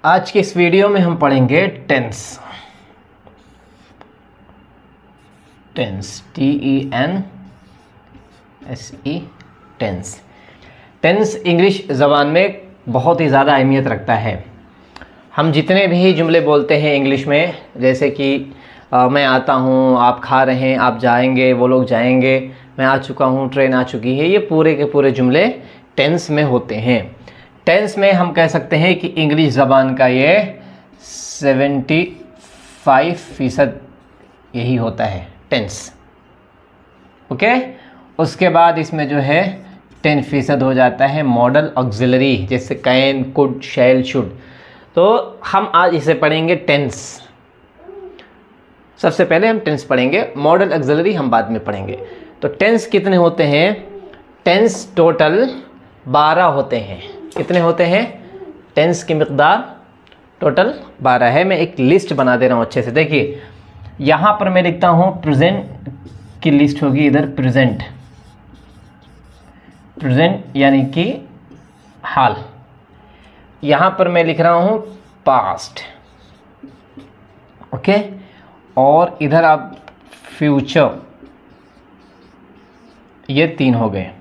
आज के इस वीडियो में हम पढ़ेंगे tense. TENSE tense. Tense English ज़बान में बहुत ही ज़्यादा अहमियत रखता है। हम जितने भी जुमले बोलते हैं इंग्लिश में, जैसे कि मैं आता हूँ, आप खा रहे हैं, आप जाएंगे, वो लोग जाएंगे, मैं आ चुका हूँ, ट्रेन आ चुकी है, ये पूरे के पूरे जुमले टेंस में होते हैं। टेंस में हम कह सकते हैं कि इंग्लिश ज़बान का ये 75% यही होता है टेंस। ओके, उसके बाद इसमें जो है 10% हो जाता है मॉडल ऑक्सिलरी, जैसे कैन, कुड, शैल, शुड। तो हम आज इसे पढ़ेंगे टेंस। सबसे पहले हम टेंस पढ़ेंगे, मॉडल ऑक्सिलरी हम बाद में पढ़ेंगे। तो टेंस कितने होते हैं? टेंस टोटल 12 होते हैं। कितने होते हैं? टेंस की मिकदार टोटल 12 है। मैं एक लिस्ट बना दे रहा हूँ अच्छे से। देखिए, यहाँ पर मैं लिखता हूँ प्रेजेंट की लिस्ट होगी इधर, प्रेजेंट यानी कि हाल। यहाँ पर मैं लिख रहा हूँ पास्ट, ओके, और इधर आप फ्यूचर। ये 3 हो गए।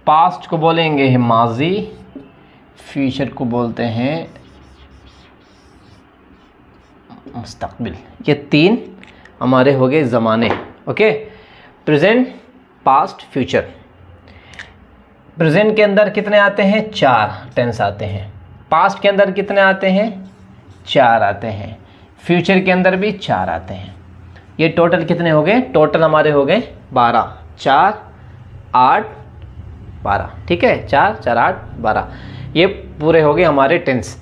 पास्ट को बोलेंगे माजी, फ्यूचर को बोलते हैं मुस्तकबिल। ये 3 हमारे हो गए ज़माने। Okay, present, past, future. Present के अंदर कितने आते हैं? 4 टेंस आते हैं। पास्ट के अंदर कितने आते हैं? 4 आते हैं। फ्यूचर के अंदर भी 4 आते हैं। ये टोटल कितने हो गए? टोटल हमारे हो गए 12। 4, 8, 12। ठीक है, 4, 4, 8, 12। ये पूरे हो गए हमारे टेंस।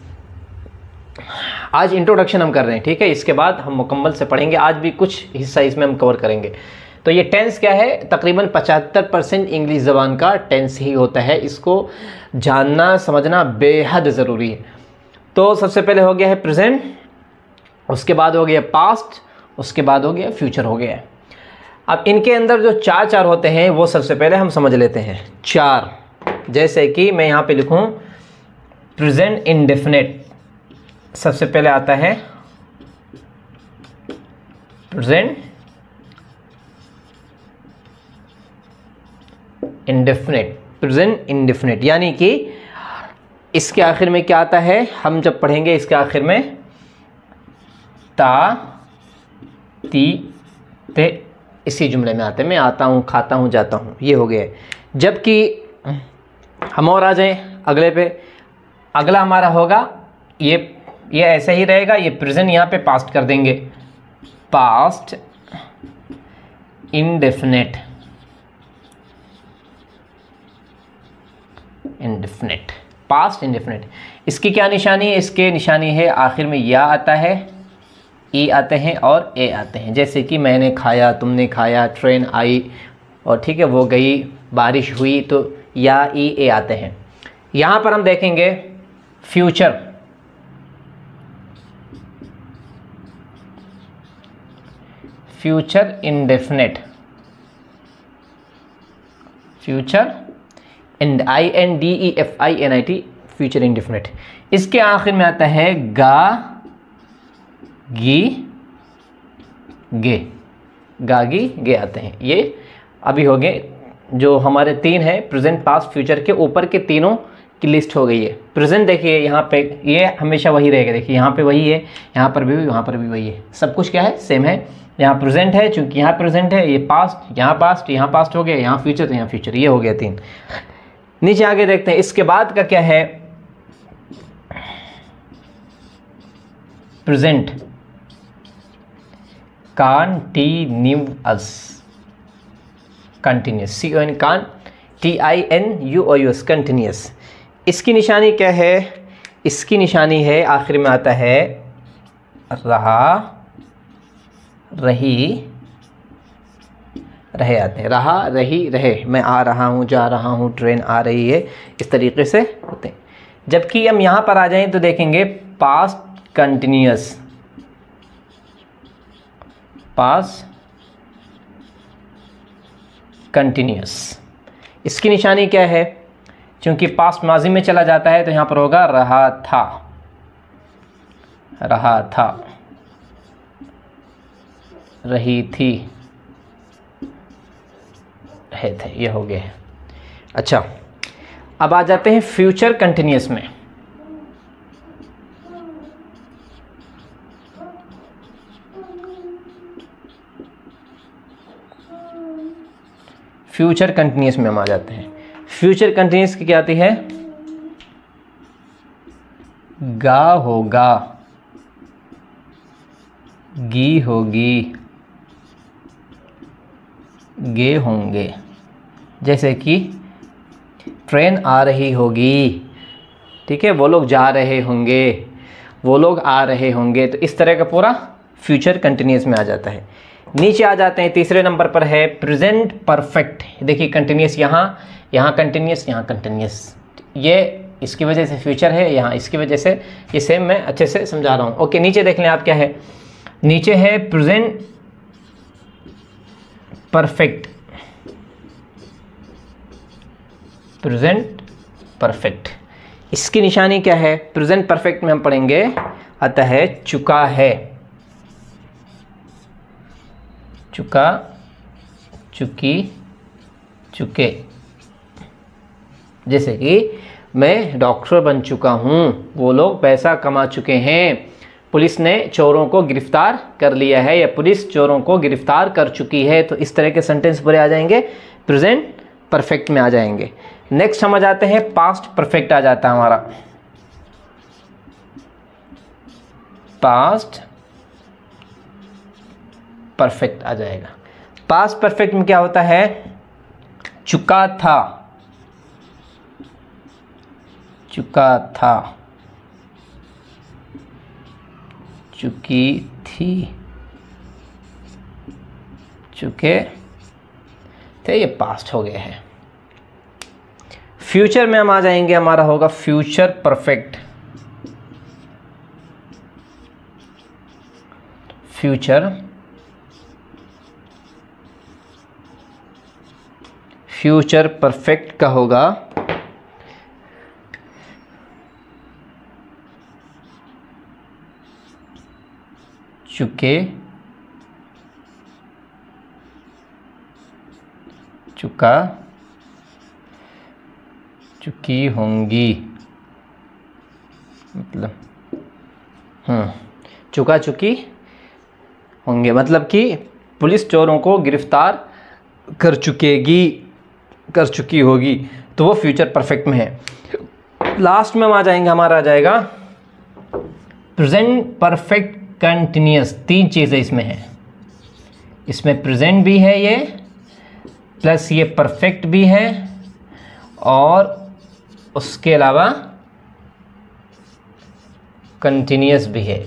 आज इंट्रोडक्शन हम कर रहे हैं, ठीक है। इसके बाद हम मुकम्मल से पढ़ेंगे। आज भी कुछ हिस्सा इसमें हम कवर करेंगे। तो ये टेंस क्या है? तकरीबन 75% इंग्लिश ज़बान का टेंस ही होता है। इसको जानना समझना बेहद ज़रूरी है। तो सबसे पहले हो गया है प्रेजेंट, उसके बाद हो गया पास्ट, उसके बाद हो गया फ्यूचर हो गया है। अब इनके अंदर जो 4 होते हैं वो सबसे पहले हम समझ लेते हैं। 4, जैसे कि मैं यहाँ पे लिखूँ प्रेजेंट इंडेफिनिट। सबसे पहले आता है प्रेजेंट इंडेफिनिट। प्रेजेंट इंडेफिनिट यानी कि इसके आखिर में क्या आता है? हम जब पढ़ेंगे इसके आखिर में ता, ती, ते इसी जुमले में आते हैं। मैं आता हूँ, खाता हूँ, जाता हूँ, ये हो गया है। जबकि हम और आ जाएं अगले पे। अगला हमारा होगा ये ऐसे ही रहेगा। ये प्रेजेंट यहाँ पे पास्ट कर देंगे, past indefinite. Indefinite, past indefinite. इसकी क्या निशानी है? इसके निशानी है आखिर में या आता है, ई आते हैं और ए आते हैं। जैसे कि मैंने खाया, तुमने खाया, ट्रेन आई और ठीक है वो गई, बारिश हुई, तो या, ई, ए आते हैं। यहाँ पर हम देखेंगे future. Future indefinite, future INDEFINIT, future indefinite. इसके आखिर में आता है गा, गी, गे। गागी, गे आते हैं। ये अभी हो गए जो हमारे 3 है, प्रेजेंट, पास्ट, फ्यूचर के ऊपर के तीनों की लिस्ट हो गई है। प्रेजेंट देखिए यहाँ पे ये हमेशा वही रहेगा। देखिए यहाँ पे वही है, यहाँ पर भी वही है। सब कुछ क्या है? सेम है। यहाँ प्रेजेंट है, चूंकि यहाँ प्रेजेंट है। ये पास्ट, यहाँ पास्ट हो गया। यहाँ फ्यूचर, तो यहाँ फ्यूचर। ये हो गया 3। नीचे आगे देखते हैं इसके बाद का क्या है। Present continuous, continuous, CON TINUOUS, continuous. इसकी निशानी क्या है? इसकी निशानी है आखिर में आता है रहा, रही, रहे आते हैं। रहा, रही, रहे। मैं आ रहा हूँ, जा रहा हूँ, ट्रेन आ रही है, इस तरीके से होते हैं। जबकि हम यहाँ पर आ जाएं तो देखेंगे पास्ट कंटिन्यूअस, पास्ट कंटिन्यूअस। इसकी निशानी क्या है? क्योंकि पास्ट माजी में चला जाता है तो यहाँ पर होगा रहा था, रहा था, रही थी, रहे थे, ये हो गए। अच्छा, अब आ जाते हैं फ्यूचर कंटिन्यूअस में। फ्यूचर कंटिन्यूअस में हम आ जाते हैं। फ्यूचर कंटिन्यूअस की क्या आती है? गा होगा, गी होगी, गे होंगे। जैसे कि ट्रेन आ रही होगी, ठीक है, वो लोग जा रहे होंगे, वो लोग आ रहे होंगे। तो इस तरह का पूरा फ्यूचर कंटिन्यूअस में आ जाता है। नीचे आ जाते हैं, तीसरे नंबर पर है प्रेजेंट परफेक्ट। देखिए कंटिन्यूअस, यहाँ कंटिन्यूअस, यहाँ कंटिन्यूअस, ये इसकी वजह से फ्यूचर है, यहाँ इसकी वजह से, ये सेम मैं अच्छे से समझा रहा हूँ। ओके, नीचे देख लें आप क्या है। नीचे है प्रेजेंट परफेक्ट, प्रेजेंट परफेक्ट। इसकी निशानी क्या है? प्रेजेंट परफेक्ट में हम पढ़ेंगे आता है चुका है, चुका, चुकी, चुके। जैसे कि मैं डॉक्टर बन चुका हूँ, वो लोग पैसा कमा चुके हैं, पुलिस ने चोरों को गिरफ्तार कर लिया है, या पुलिस चोरों को गिरफ्तार कर चुकी है। तो इस तरह के सेंटेंस पूरे आ जाएंगे, प्रेजेंट परफेक्ट में आ जाएंगे। नेक्स्ट हम आ जाते हैं पास्ट परफेक्ट आ जाता है हमारा। पास्ट परफेक्ट आ जाएगा। पास्ट परफेक्ट में क्या होता है? चुका था, चुका था, चुकी थी, चुके थे, ये पास्ट हो गए हैं। फ्यूचर में हम आ जाएंगे, हमारा होगा future perfect. Future, future perfect का होगा चुके, चुका, चुकी होंगी, मतलब चुका चुकी होंगे, मतलब कि पुलिस चोरों को गिरफ्तार कर चुकेगी, कर चुकी होगी। तो वो फ्यूचर परफेक्ट में है। लास्ट में हम आ जाएंगे, हमारा आ जाएगा प्रेजेंट परफेक्ट कंटिन्यूअस। तीन चीज़ें इसमें हैं, इसमें प्रेजेंट भी है ये, प्लस ये परफेक्ट भी है, और उसके अलावा कंटिन्यूअस भी है,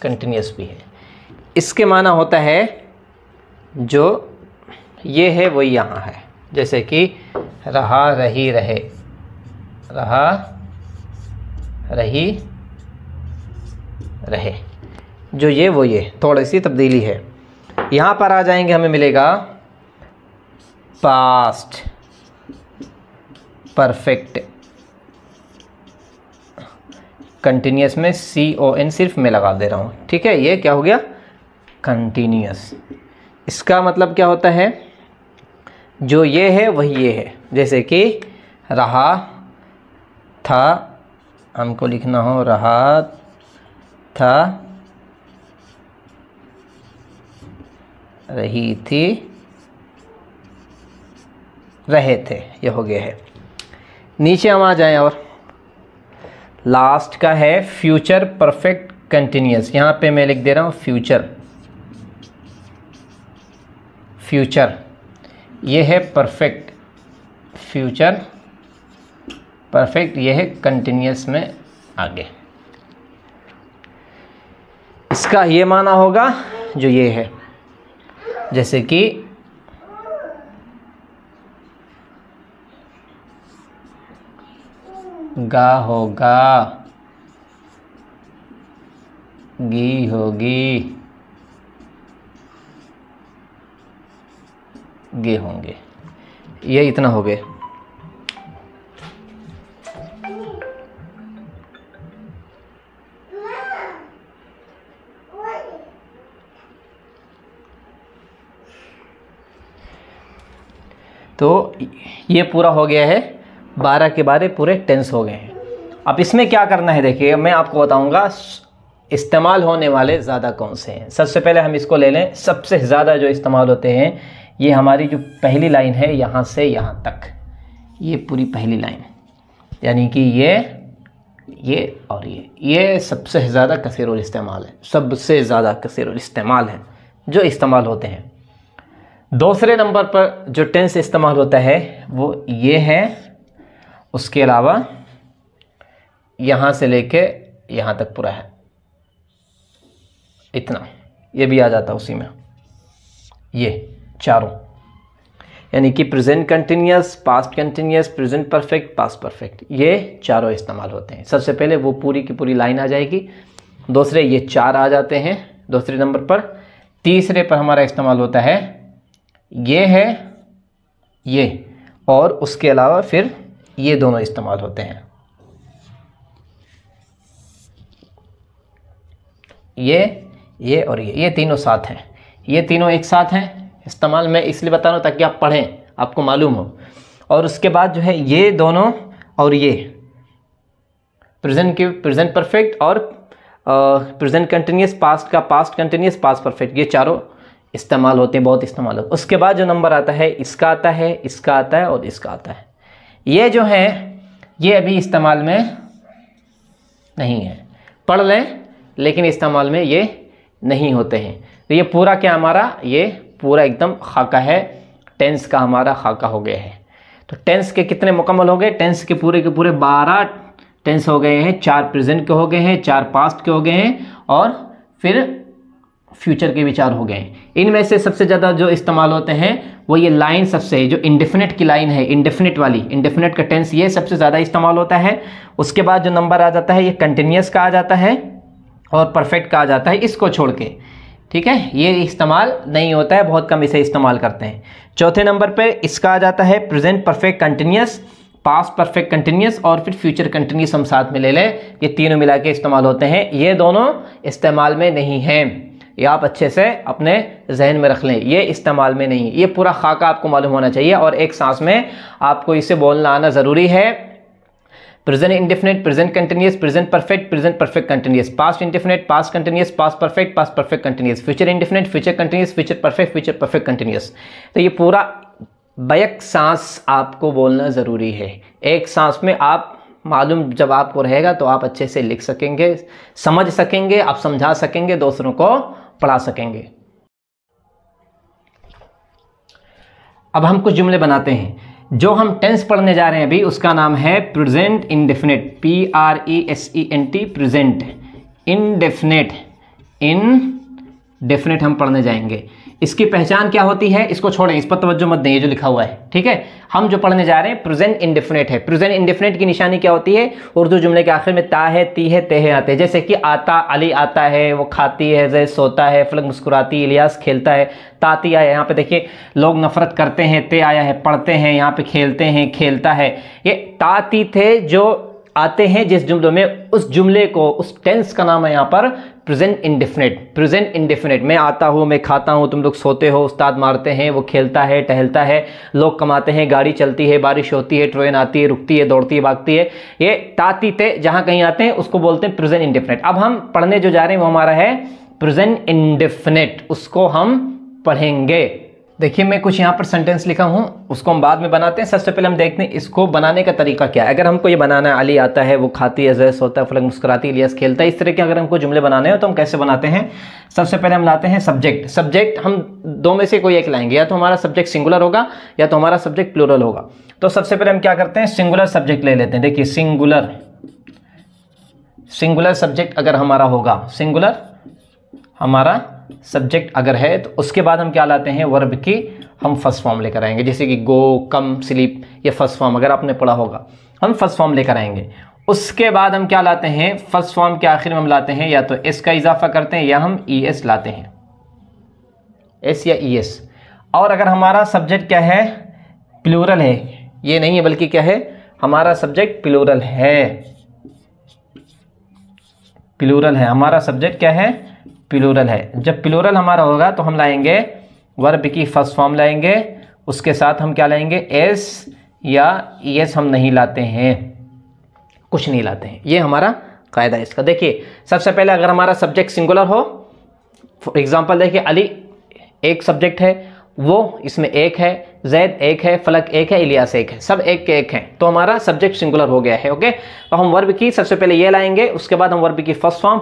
कंटिन्यूअस भी है। इसके माना होता है जो ये है वही यहाँ है। जैसे कि रहा, रही, रहे, रहा, रही, रहे, जो ये वो ये थोड़ी सी तब्दीली है। यहाँ पर आ जाएंगे, हमें मिलेगा पास्ट परफेक्ट। कंटिन्यूअस में CON सिर्फ मैं लगा दे रहा हूँ, ठीक है। ये क्या हो गया? कंटिन्यूअस। इसका मतलब क्या होता है? जो ये है वही ये है। जैसे कि रहा था, हमको लिखना हो रहा था, रही थी, रहे थे, ये हो गया है। नीचे हम आ जाएं, और लास्ट का है फ्यूचर परफेक्ट कंटिन्यूअस। यहाँ पे मैं लिख दे रहा हूँ फ्यूचर, फ्यूचर ये है परफेक्ट, फ्यूचर परफेक्ट ये है कंटिन्यूअस में आगे। इसका ये माना होगा जो ये है, जैसे कि गा होगा, गी होगी, गे होंगे। ये इतना हो गए। तो ये पूरा हो गया है, 12 के 12 पूरे टेंस हो गए हैं। अब इसमें क्या करना है, देखिए मैं आपको बताऊंगा इस्तेमाल होने वाले ज़्यादा कौन से हैं। सबसे पहले हम इसको ले लें, सबसे ज़्यादा जो इस्तेमाल होते हैं ये हमारी जो पहली लाइन है यहाँ से यहाँ तक, ये पूरी पहली लाइन, यानी कि ये और ये सबसे ज़्यादा कसीरुल इस्तेमाल है, सबसे ज़्यादा कसीरुल इस्तेमाल है जो इस्तेमाल होते हैं। दूसरे नंबर पर जो टेंस इस्तेमाल होता है वो ये है, उसके अलावा यहाँ से लेके यहाँ तक पूरा है, इतना ये भी आ जाता है उसी में, ये चारों, यानी कि present continuous, past continuous, present perfect, past perfect, ये चारों इस्तेमाल होते हैं। सबसे पहले वो पूरी की पूरी लाइन आ जाएगी, दूसरे ये 4 आ जाते हैं दूसरे नंबर पर, तीसरे पर हमारा इस्तेमाल होता है ये है ये, और उसके अलावा फिर ये दोनों इस्तेमाल होते हैं, ये और ये तीनों साथ हैं, ये तीनों एक साथ हैं इस्तेमाल। मैं इसलिए बता रहा हूँ ताकि आप पढ़ें, आपको मालूम हो। और उसके बाद जो है ये दोनों और ये प्रेजेंट परफेक्ट और प्रेजेंट कंटिन्यूअस, पास्ट का पास्ट कंटिन्यूअस, पास्ट परफेक्ट, ये चारों इस्तेमाल होते हैं, बहुत इस्तेमाल होते हैं। उसके बाद जो नंबर आता है इसका आता है, इसका आता है और इसका आता है। ये जो है ये अभी इस्तेमाल में नहीं है, पढ़ लें लेकिन इस्तेमाल में ये नहीं होते हैं। तो ये पूरा क्या हमारा, ये पूरा एकदम खाका है, टेंस का हमारा खाका हो गया है। तो टेंस के कितने मुकम्मल हो गए, टेंस के पूरे 12 टेंस हो गए हैं, 4 प्रेजेंट के हो गए हैं, 4 पास्ट के हो गए हैं और फिर फ्यूचर के भी 4 हो गए हैं। इनमें से सबसे ज़्यादा जो इस्तेमाल होते हैं वो ये लाइन सबसे, जो इंडेफिनिट की लाइन है, इंडेफिनिट वाली, इंडेफिनिट का टेंस, ये सबसे ज़्यादा इस्तेमाल होता है। उसके बाद जो नंबर आ जाता है ये कंटिन्यूअस का आ जाता है और परफेक्ट का आ जाता है, इसको छोड़ के, ठीक है, ये इस्तेमाल नहीं होता है, बहुत कम इसे इस्तेमाल करते हैं। चौथे नंबर पे इसका आ जाता है present perfect continuous, past perfect continuous और फिर फ्यूचर कंटिन्यूअस हम साथ में ले लें, ये तीनों मिला के इस्तेमाल होते हैं। ये दोनों इस्तेमाल में नहीं हैं, ये आप अच्छे से अपने जहन में रख लें, ये इस्तेमाल में नहीं। ये पूरा खाका आपको मालूम होना चाहिए और एक सांस में आपको इसे बोलना आना ज़रूरी है। Present indefinite, present continuous, present perfect continuous, past indefinite, past continuous, past perfect continuous, future indefinite, future continuous, future perfect continuous. तो ये पूरा बैक सांस आपको बोलना ज़रूरी है। एक सांस में आप मालूम जब आपको रहेगा तो आप अच्छे से लिख सकेंगे, समझ सकेंगे, आप समझा सकेंगे, दूसरों को पढ़ा सकेंगे। अब हम कुछ जुमले बनाते हैं। जो हम टेंस पढ़ने जा रहे हैं अभी उसका नाम है present indefinite, PRESENT, present indefinite, indefinite हम पढ़ने जाएंगे। इसकी पहचान क्या होती है, इसको छोड़ें, इस पर तवज्जो मत दें, ये जो लिखा हुआ है, ठीक है। हम जो पढ़ने जा रहे हैं प्रेजेंट इंडेफिनिट है। प्रेजेंट इंडेफिनिट की निशानी क्या होती है, उर्दू जुमले के आखिर में ता है, ती है, ते है आते हैं। जैसे कि आता, अली आता है, वो खाती है, जैद सोता है, फलक मुस्कुराती है, इलियास खेलता है, ताती आया, यहाँ पे देखिए लोग नफरत करते हैं, ते आया है, पढ़ते हैं, यहाँ पे खेलते हैं, खेलता है। ये ताती थे जो आते हैं जिस जुमलों में, उस जुमले को, उस टेंस का नाम है यहाँ पर प्रेजेंट इंडेफिनिट। प्रेजेंट इंडेफिनिट, मैं आता हूँ, मैं खाता हूँ, तुम लोग सोते हो, उस्ताद मारते हैं, वो खेलता है, टहलता है, लोग कमाते हैं, गाड़ी चलती है, बारिश होती है, ट्रेन आती है, रुकती है, दौड़ती है, भागती है। ये ताती थे जहाँ कहीं आते हैं उसको बोलते हैं प्रेजेंट इंडेफिनिट। अब हम पढ़ने जो जा रहे हैं वो हमारा है प्रेजेंट इंडेफिनिट, उसको हम पढ़ेंगे। देखिए मैं कुछ यहाँ पर सेंटेंस लिखा हूँ, उसको हम बाद में बनाते हैं। सबसे पहले हम देखते हैं इसको बनाने का तरीका क्या है। अगर हमको ये बनाना है, अली आता है, वो खाती है, जैद सोता है, फलक मुस्कुराती है, इलियास खेलता है, इस तरह के अगर हमको जुमले बनाने हो तो हम कैसे बनाते हैं। सबसे पहले हम लाते हैं सब्जेक्ट। सब्जेक्ट हम दो में से कोई एक लाएंगे, या तो हमारा सब्जेक्ट सिंगुलर होगा या तो हमारा सब्जेक्ट प्लूरल होगा। तो सबसे पहले हम क्या करते हैं, सिंगुलर सब्जेक्ट ले लेते हैं। देखिए सिंगुलर सब्जेक्ट अगर हमारा होगा, सिंगुलर हमारा सब्जेक्ट अगर है तो उसके बाद हम क्या लाते हैं, वर्ब की हम फर्स्ट फॉर्म लेकर आएंगे। जैसे कि गो, कम, स्लीप, ये फर्स्ट फॉर्म अगर आपने पढ़ा होगा, हम फर्स्ट फॉर्म लेकर आएंगे। उसके बाद हम क्या लाते हैं, फर्स्ट फॉर्म के आखिर में हम लाते हैं या तो एस का इजाफा करते हैं या हम ES लाते हैं, एस या ES। और अगर हमारा सब्जेक्ट क्या है, प्लूरल है, ये नहीं है बल्कि क्या है, हमारा सब्जेक्ट प्लूरल है, प्लूरल है, हमारा सब्जेक्ट क्या है, प्लूरल है। जब प्लूरल हमारा होगा तो हम लाएंगे वर्ब की फर्स्ट फॉर्म लाएंगे, उसके साथ हम क्या लाएंगे, एस या एस हम नहीं लाते हैं, कुछ नहीं लाते हैं। ये हमारा कायदा है इसका। देखिए सबसे पहले अगर हमारा सब्जेक्ट सिंगुलर हो, फॉर एग्जांपल देखिए अली एक सब्जेक्ट है, वो इसमें एक है, जैद एक है, फलक एक है, इलियास एक है, सब एक के एक हैं, तो हमारा सब्जेक्ट सिंगुलर हो गया है। ओके, तो हम वर्ब की सबसे पहले ये लाएंगे, उसके बाद हम वर्ब की फर्स्ट फॉर्म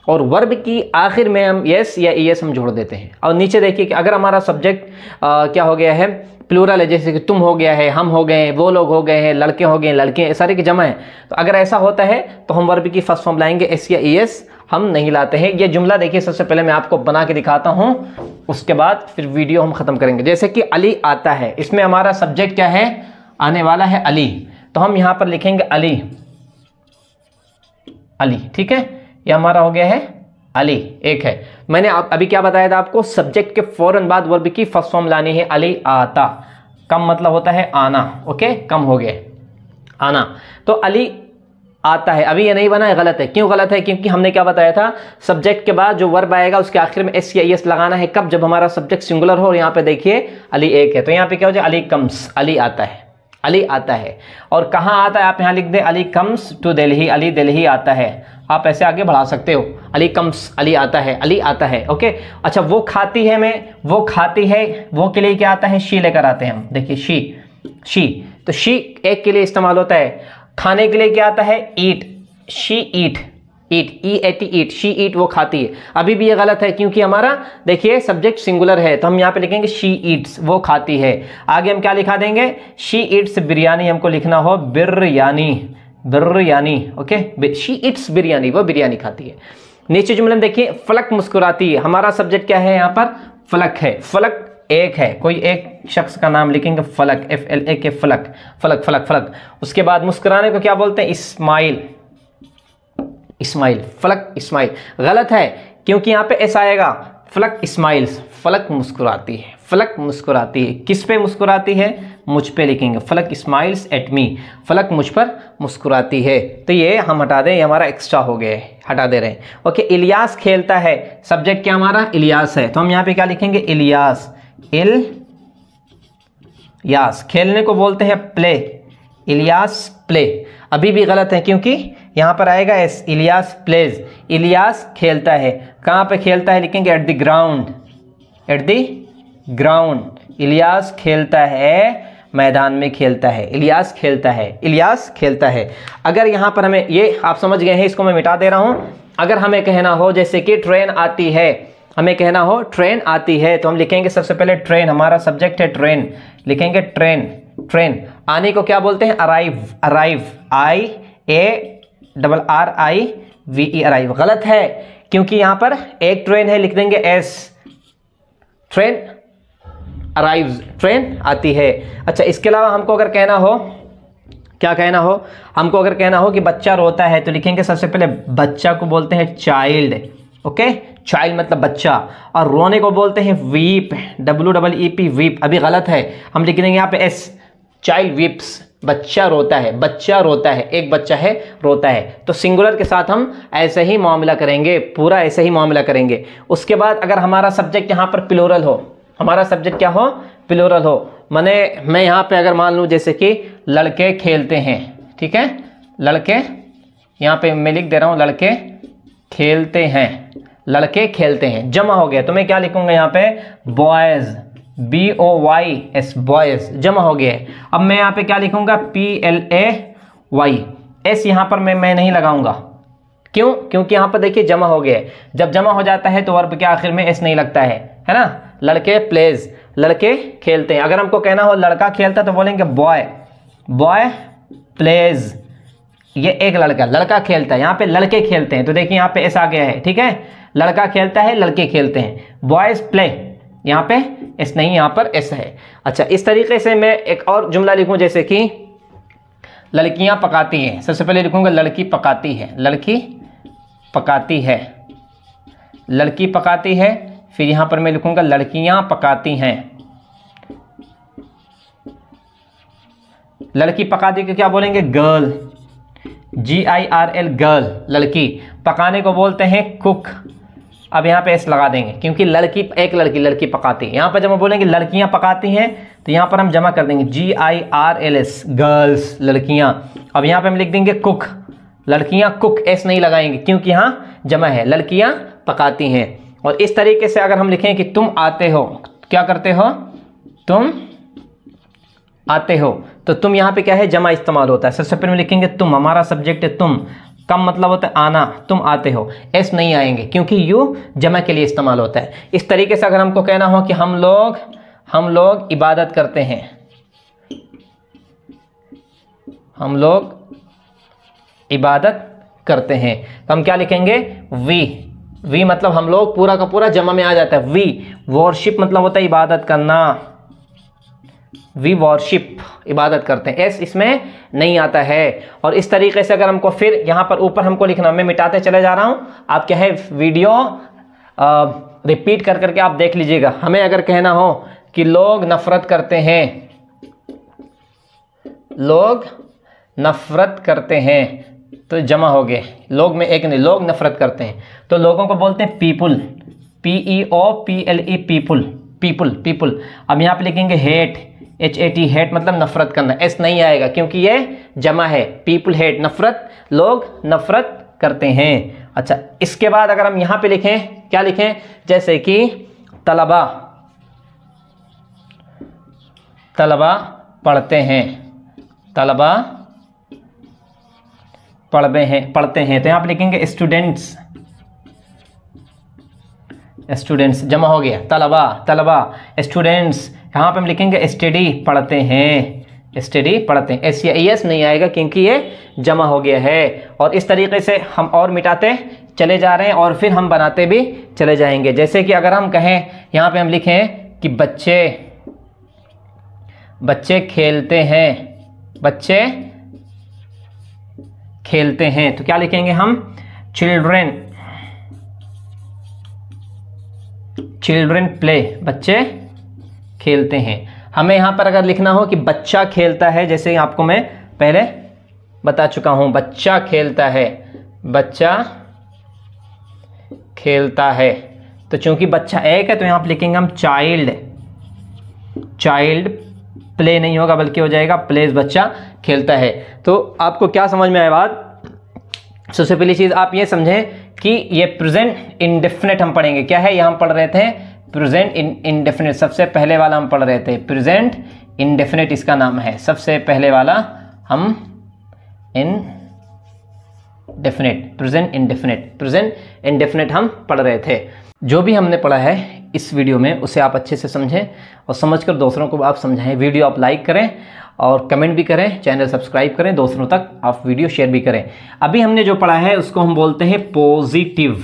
और वर्ब की आखिर में हम यस या ईएस हम जोड़ देते हैं। और नीचे देखिए कि अगर हमारा सब्जेक्ट क्या हो गया है, प्लूरल है, जैसे कि तुम हो गया है, हम हो गए हैं, वो लोग हो गए हैं, लड़के हो गए हैं, लड़के, सारे की जमा है, तो अगर ऐसा होता है तो हम वर्ब की फर्स्ट फॉर्म लाएंगे, एस या ईएस हम नहीं लाते हैं। ये जुमला देखिए सबसे पहले मैं आपको बना के दिखाता हूं, उसके बाद फिर वीडियो हम खत्म करेंगे। जैसे कि अली आता है, इसमें हमारा सब्जेक्ट क्या है, आने वाला है अली, तो हम यहां पर लिखेंगे अली, अली, ठीक है, ये हमारा हो गया है अली, एक है। मैंने अभी क्या बताया था आपको, सब्जेक्ट के फौरन बाद वर्ब की फर्स्ट फॉर्म लानी है, अली आता, कम मतलब होता है आना, ओके, कम हो गया आना, तो अली आता है। अभी ये नहीं बना है, गलत है। क्यों गलत है, क्योंकि हमने क्या बताया था, सब्जेक्ट के बाद जो वर्ब आएगा उसके आखिर में एस या एस लगाना है, कब, जब हमारा सब्जेक्ट सिंगुलर हो। और यहाँ पे देखिए अली एक है, तो यहाँ पे क्या हो जाए, अली कम्स, अली आता है, अली आता है। और कहाँ आता है, आप यहाँ लिख दे अली कम्स टू दिल्ली, अली दिल्ली आता है, आप ऐसे आगे बढ़ा सकते हो, अली कम्स, अली आता है, अली आता है, ओके। अच्छा, वो खाती है, मैं, वो खाती है, वो के लिए क्या आता है, शी लेकर आते हैं हम, देखिए शी, शी, तो शी एक के लिए इस्तेमाल होता है। खाने के लिए क्या आता है, eat, she eat, eat, E A T eat, she eat, वो खाती है। अभी भी ये गलत है, क्योंकि हमारा देखिए सब्जेक्ट सिंगुलर है, तो हम यहाँ पे लिखेंगे शी ईट्स, वो खाती है। आगे हम क्या लिखा देंगे, शी ईट्स बिरयानी, हमको लिखना हो biryani, biryani, okay, she Yeats biryani, वो बिरयानी खाती है। नीचे जुमले में देखिए, फलक मुस्कुराती है, हमारा सब्जेक्ट क्या है यहाँ पर, फलक है, फलक एक है, कोई एक शख्स का नाम लिखेंगे फलक, FLA के फलक, फलक, फलक, फलक। उसके बाद मुस्कुराने को क्या बोलते हैं, इस्माइल, इस्माइल, फलक इस्माइल। गलत है, क्योंकि यहाँ पे एस आएगा, फलक इस्माइल्स, फलक मुस्कुराती है, फलक मुस्कुराती है, किस पे मुस्कुराती है, मुझ पे लिखेंगे, फलक इस्माइल्स एट मी, फलक मुझ पर मुस्कुराती है। तो ये हम हटा दें, ये हमारा एक्स्ट्रा हो गया है, हटा दे रहे हैं। ओके, इलियास खेलता है, सब्जेक्ट क्या हमारा, इलियास है, तो हम यहाँ पे क्या लिखेंगे, इलियास, इलियास। खेलने को बोलते हैं प्ले, इलियास प्ले। अभी भी गलत है, क्योंकि यहाँ पर आएगा एस, इलियास प्लेज, इलियास खेलता है, कहाँ पे खेलता है, लिखेंगे at the ground, at the ground. Ilyas खेलता है, मैदान में खेलता है, इलियास खेलता है, इलियास खेलता है। अगर यहाँ पर हमें, ये आप समझ गए हैं, इसको मैं मिटा दे रहा हूँ। अगर हमें कहना हो जैसे कि ट्रेन आती है, हमें कहना हो ट्रेन आती है, तो हम लिखेंगे सबसे पहले ट्रेन, हमारा सब्जेक्ट है ट्रेन, लिखेंगे ट्रेन, ट्रेन। आने को क्या बोलते हैं, अराइव, अराइव, IARRIVE, अराइव। गलत है, क्योंकि यहाँ पर एक ट्रेन है, लिख देंगे एस, ट्रेन अराइव्स, ट्रेन आती है। अच्छा, इसके अलावा हमको अगर कहना हो, क्या कहना हो, हमको अगर कहना हो कि बच्चा रोता है, तो लिखेंगे सबसे पहले बच्चा को बोलते हैं चाइल्ड, ओके, चाइल्ड मतलब बच्चा। और रोने को बोलते हैं वीप, WEEP, वीप। अभी गलत है, हम लिख देंगे यहाँ पे एस, चाइल्ड वीप्स, बच्चा रोता है, बच्चा रोता है, एक बच्चा है, रोता है। तो सिंगुलर के साथ हम ऐसे ही मामला करेंगे, पूरा ऐसे ही मामला करेंगे। उसके बाद अगर हमारा सब्जेक्ट यहाँ पर प्लूरल हो, हमारा सब्जेक्ट क्या हो, प्लूरल हो, माने मैं यहाँ पे अगर मान लूँ जैसे कि लड़के खेलते हैं, ठीक है, लड़के, यहाँ पे मैं लिख दे रहा हूँ लड़के खेलते हैं, लड़के खेलते हैं, जमा हो गया, तो मैं क्या लिखूंगा यहाँ पे, बॉयज, BOYS, बॉयज, जमा हो गया है। अब मैं यहाँ पे क्या लिखूंगा, PLAY, एस यहाँ पर मैं नहीं लगाऊंगा, क्यों, क्योंकि यहाँ पर देखिए जमा हो गया है। जब जमा हो जाता है तो वर्ब के आखिर में एस नहीं लगता है ना। लड़के प्लेज, लड़के खेलते हैं। अगर हमको कहना हो लड़का खेलता तो बोलेंगे बॉय, बॉय प्लेज, ये एक लड़का, लड़का खेलता है, यहाँ पे लड़के खेलते हैं, तो देखिए यहाँ पे एस आ गया है, ठीक है, लड़का खेलता है, लड़के खेलते हैं, बॉयज प्ले, यहाँ पे एस नहीं, यहाँ पर एस है। अच्छा, इस तरीके से मैं एक और जुमला लिखूं, जैसे कि लड़कियां पकाती हैं, सबसे पहले लिखूंगा लड़की पकाती है, लड़की पकाती है, लड़की पकाती है। फिर यहाँ पर मैं लिखूंगा लड़कियां पकाती हैं, लड़की पकाती को क्या बोलेंगे, गर्ल, GIRL, गर्ल, लड़की। पकाने को बोलते हैं कुक, अब यहाँ पे एस लगा देंगे, क्योंकि लड़की, एक लड़की, लड़की पकाती है। यहाँ पर जब हम बोलेंगे लड़कियां पकाती हैं, तो यहाँ पर हम जमा कर देंगे GIRLS, गर्ल्स, लड़कियाँ। अब यहाँ पे हम लिख देंगे कुक, लड़कियाँ कुक, एस नहीं लगाएंगे क्योंकि यहाँ जमा है, लड़कियाँ पकाती हैं। और इस तरीके से अगर हम लिखें कि तुम आते हो, क्या करते हो, तुम आते हो, तो तुम यहाँ पे क्या है, जमा इस्तेमाल होता है। सबसे पहले में लिखेंगे तुम, हमारा सब्जेक्ट है तुम, कम मतलब होता है आना, तुम आते हो, एस नहीं आएंगे क्योंकि यू जमा के लिए इस्तेमाल होता है। इस तरीके से अगर हमको कहना हो कि हम लोग इबादत करते हैं, हम लोग इबादत करते हैं, तो हम क्या लिखेंगे, वी मतलब हम लोग पूरा का पूरा जमा में आ जाता है। वी वॉरशिप मतलब होता है इबादत करना, वी वॉरशिप इबादत करते हैं, एस इसमें नहीं आता है। और इस तरीके से अगर हमको फिर यहाँ पर ऊपर हमको लिखना, मैं मिटाते चले जा रहा हूँ, आप क्या है वीडियो रिपीट कर करके आप देख लीजिएगा। हमें अगर कहना हो कि लोग नफरत करते हैं, लोग नफरत करते हैं, तो जमा हो गए, लोग में एक नहीं, लोग नफरत करते हैं, तो लोगों को बोलते हैं पीपुल, PEOPLE, पीपुल। अब यहाँ पे लिखेंगे हेट, HAT, हेट मतलब नफरत करना, एस नहीं आएगा क्योंकि ये जमा है, पीपुल हेट, नफरत, लोग नफरत करते हैं। अच्छा, इसके बाद अगर हम यहाँ पे लिखें, क्या लिखें, जैसे कि तलबा पढ़ते हैं, तलबा पढ़ते हैं, तो यहाँ पे लिखेंगे स्टूडेंट्स, जमा हो गया, तलबा स्टूडेंट्स। यहाँ पे हम लिखेंगे स्टडी पढ़ते हैं, एस या ES नहीं आएगा क्योंकि ये जमा हो गया है। और इस तरीके से हम और मिटाते चले जा रहे हैं और फिर हम बनाते भी चले जाएंगे। जैसे कि अगर हम कहें, यहाँ पे हम लिखें कि बच्चे खेलते हैं, तो क्या लिखेंगे हम, चिल्ड्रन प्ले, बच्चे खेलते हैं। हमें यहाँ पर अगर लिखना हो कि बच्चा खेलता है, जैसे आपको मैं पहले बता चुका हूँ, बच्चा खेलता है, तो चूंकि बच्चा एक है तो यहाँ पर लिखेंगे हम चाइल्ड प्ले नहीं होगा बल्कि हो जाएगा प्लेस, बच्चा खेलता है। तो आपको क्या समझ में आया बात, सबसे पहली चीज़ आप ये समझें कि ये प्रेजेंट इंडेफिनिट हम पढ़ेंगे, क्या है, यहाँ हम पढ़ रहे थे प्रेजेंट इंडेफिनिट, सबसे पहले वाला हम पढ़ रहे थे प्रेजेंट इंडेफिनिट, इसका नाम है, सबसे पहले वाला हम प्रेजेंट इंडेफिनिट हम पढ़ रहे थे। जो भी हमने पढ़ा है इस वीडियो में उसे आप अच्छे से समझें और समझकर दूसरों को आप समझाएं। वीडियो आप लाइक करें और कमेंट भी करें, चैनल सब्सक्राइब करें, दूसरों तक आप वीडियो शेयर भी करें। अभी हमने जो पढ़ा है उसको हम बोलते हैं पॉजिटिव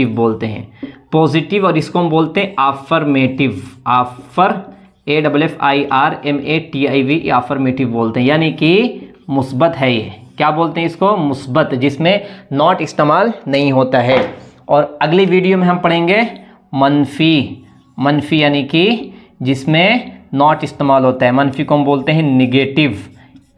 बोलते हैं, पॉजिटिव, और इसको हम बोलते हैं affirmative, affirmative बोलते हैं, यानी कि मुस्बत है। ये क्या बोलते हैं इसको, मुस्बत, जिसमें नॉट इस्तेमाल नहीं होता है। और अगली वीडियो में हम पढ़ेंगे मनफी, यानी कि जिसमें नॉट इस्तेमाल होता है। मनफी को हम बोलते हैं निगेटिव,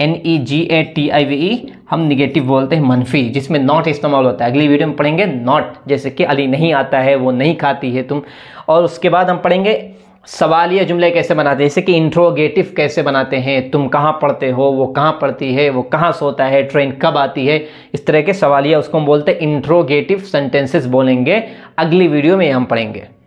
NEGATIVE, हम निगेटिव बोलते हैं मनफी, जिसमें नॉट इस्तेमाल होता है। अगली वीडियो में पढ़ेंगे नॉट, जैसे कि अली नहीं आता है, वो नहीं खाती है तुम। और उसके बाद हम पढ़ेंगे सवालिया जुमले कैसे बनाते हैं, जैसे कि इंट्रोगेटिव कैसे बनाते हैं, तुम कहाँ पढ़ते हो, वो कहाँ पढ़ती है, वो कहाँ सोता है, ट्रेन कब आती है, इस तरह के सवालिया, उसको हम बोलते हैं इंट्रोगेटिव सेंटेंसेस बोलेंगे। अगली वीडियो में हम पढ़ेंगे।